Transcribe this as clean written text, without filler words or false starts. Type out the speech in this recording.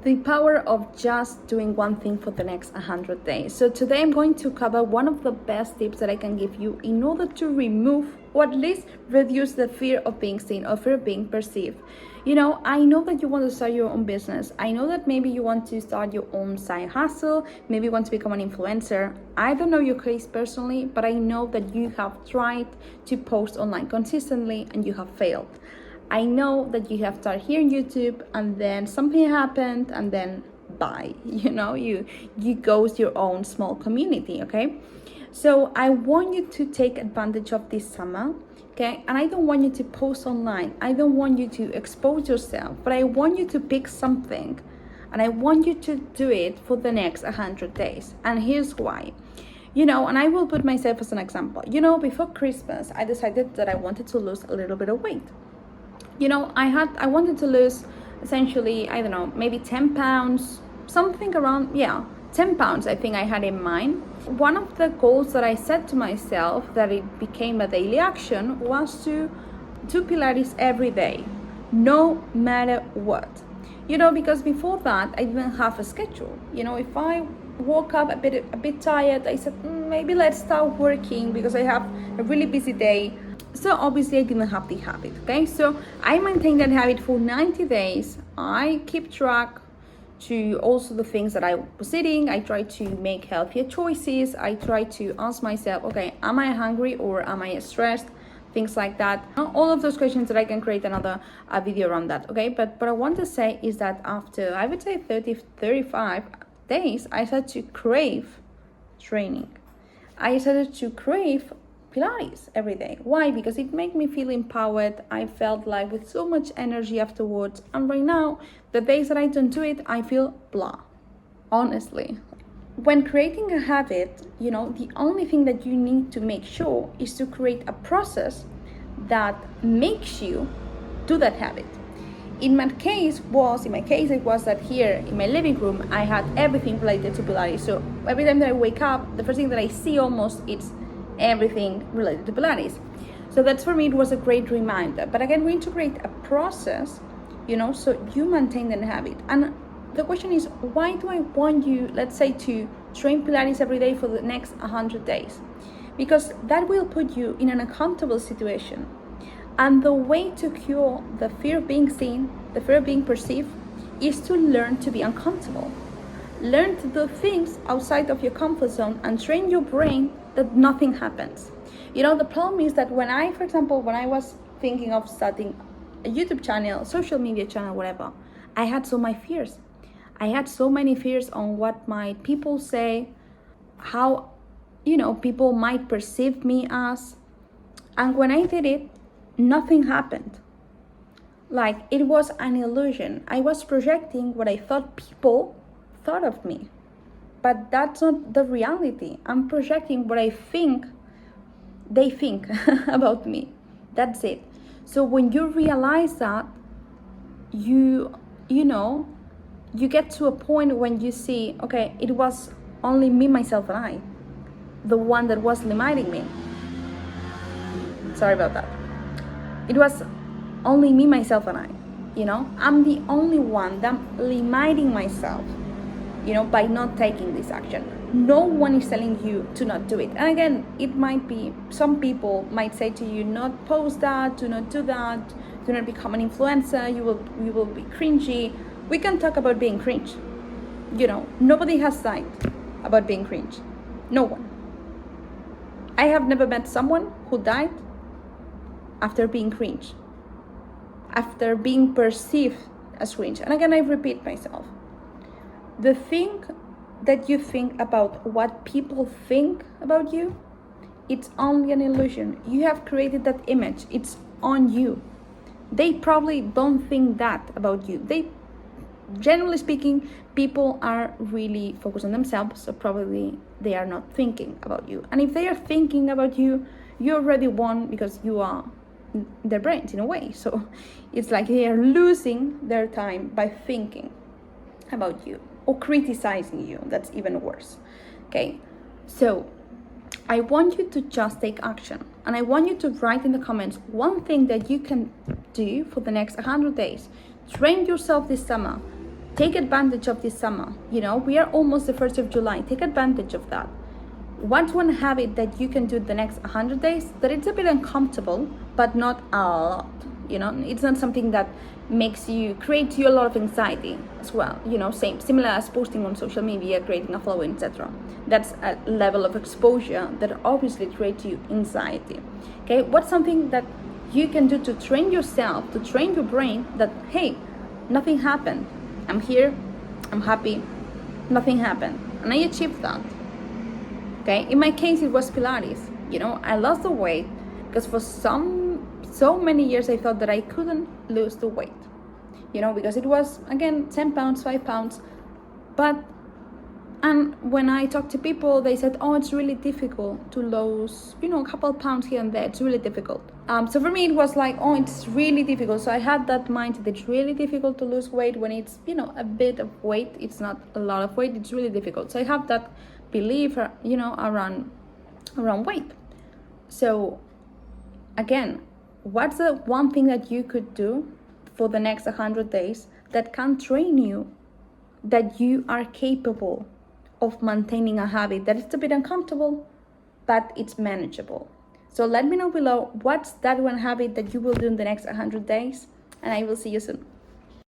The power of just doing one thing for the next 100 days. So today I'm going to cover one of the best tips that I can give you in order to remove or at least reduce the fear of being seen or fear of being perceived. You know, I know that you want to start your own business. I know that maybe you want to start your own side hustle. Maybe you want to become an influencer. I don't know your case personally, but I know that you have tried to post online consistently and you have failed. I know that you have started here on YouTube and then something happened and then bye, you ghost your own small community, okay? So I want you to take advantage of this summer, okay? And I don't want you to post online. I don't want you to expose yourself, but I want you to pick something and I want you to do it for the next 100 days. And here's why. And I will put myself as an example. Before Christmas, I decided that I wanted to lose a little bit of weight. I wanted to lose essentially, I don't know, maybe 10 pounds, something around, 10 pounds I think I had in mind. One of the goals that I set to myself that it became a daily action was to do Pilates every day, no matter what. Because before that, I didn't have a schedule. If I woke up a bit tired, I said, maybe let's start working because I have a really busy day. So obviously I didn't have the habit, okay? So I maintained that habit for 90 days. I keep track to also the things that I was eating. I try to make healthier choices. I try to ask myself, okay, am I hungry or am I stressed? Things like that. All of those questions that I can create another video around that, okay? But what I want to say is that after, I would say 35 days, I started to crave training. I started to crave Pilates every day. Why? Because it made me feel empowered. I felt like with so much energy afterwards. And right now, the days that I don't do it, I feel blah, honestly. When creating a habit, the only thing that you need to make sure is to create a process that makes you do that habit. In my case, it was that here in my living room, I had everything related to Pilates. So every time that I wake up, the first thing that I see almost is everything related to Pilates. So that's, for me, it was a great reminder. But again, we need to create a process, so you maintain the habit. And the question is, why do I want you, let's say, to train Pilates every day for the next 100 days? Because that will put you in an uncomfortable situation. And the way to cure the fear of being seen, the fear of being perceived, is to learn to be uncomfortable. Learn to do things outside of your comfort zone and train your brain that nothing happens. The problem is that when I was thinking of starting a YouTube channel, social media channel, whatever, I had so many fears. I had so many fears on what might people say, how, people might perceive me as. And when I did it, nothing happened. Like, it was an illusion. I was projecting what I thought people thought of me. But that's not the reality. I'm projecting what I think they think about me. That's it. So when you realize that, you get to a point when you see, okay, it was only me, myself, and I, the one that was limiting me. Sorry about that. It was only me, myself, and I. I'm the only one that I'm limiting myself, by not taking this action. No one is telling you to not do it. And again, it might be, some people might say to you, not post that, do not do that, do not become an influencer, you will be cringy. We can talk about being cringe. Nobody has died about being cringe. No one. I have never met someone who died after being cringe, after being perceived as cringe. And again, I repeat myself. The thing that you think about what people think about you, it's only an illusion. You have created that image. It's on you. They probably don't think that about you. Generally speaking, people are really focused on themselves, so probably they are not thinking about you. And if they are thinking about you, you already won because you are their brains in a way. So it's like they are losing their time by thinking about you or criticizing you. That's even worse. Okay, so I want you to just take action, and I want you to write in the comments one thing that you can do for the next 100 days. Train yourself this summer take advantage of this summer. You know, we are almost the 1st of July. Take advantage of that. What's one habit that you can do the next 100 days that it's a bit uncomfortable, but not a lot? You know, it's not something that creates you a lot of anxiety as well. You know, similar as posting on social media, creating a following, etc. That's a level of exposure that obviously creates you anxiety. Okay, what's something that you can do to train yourself, to train your brain that, hey, nothing happened. I'm here, I'm happy, nothing happened. And I achieved that. Okay, in my case, it was Pilates. You know, I lost the weight because for so many years I thought that I couldn't lose the weight. You know, because it was, again, 10 pounds, 5 pounds. And when I talked to people, they said, oh, it's really difficult to lose, you know, a couple of pounds here and there. It's really difficult. So for me, it was like, oh, it's really difficult. So I had that mindset. It's really difficult to lose weight when it's, you know, a bit of weight. It's not a lot of weight. It's really difficult. So I have that belief, you know, around weight. So again, what's the one thing that you could do for the next 100 days that can train you that you are capable of maintaining a habit that is a bit uncomfortable, but it's manageable? So let me know below what's that one habit that you will do in the next 100 days, and I will see you soon.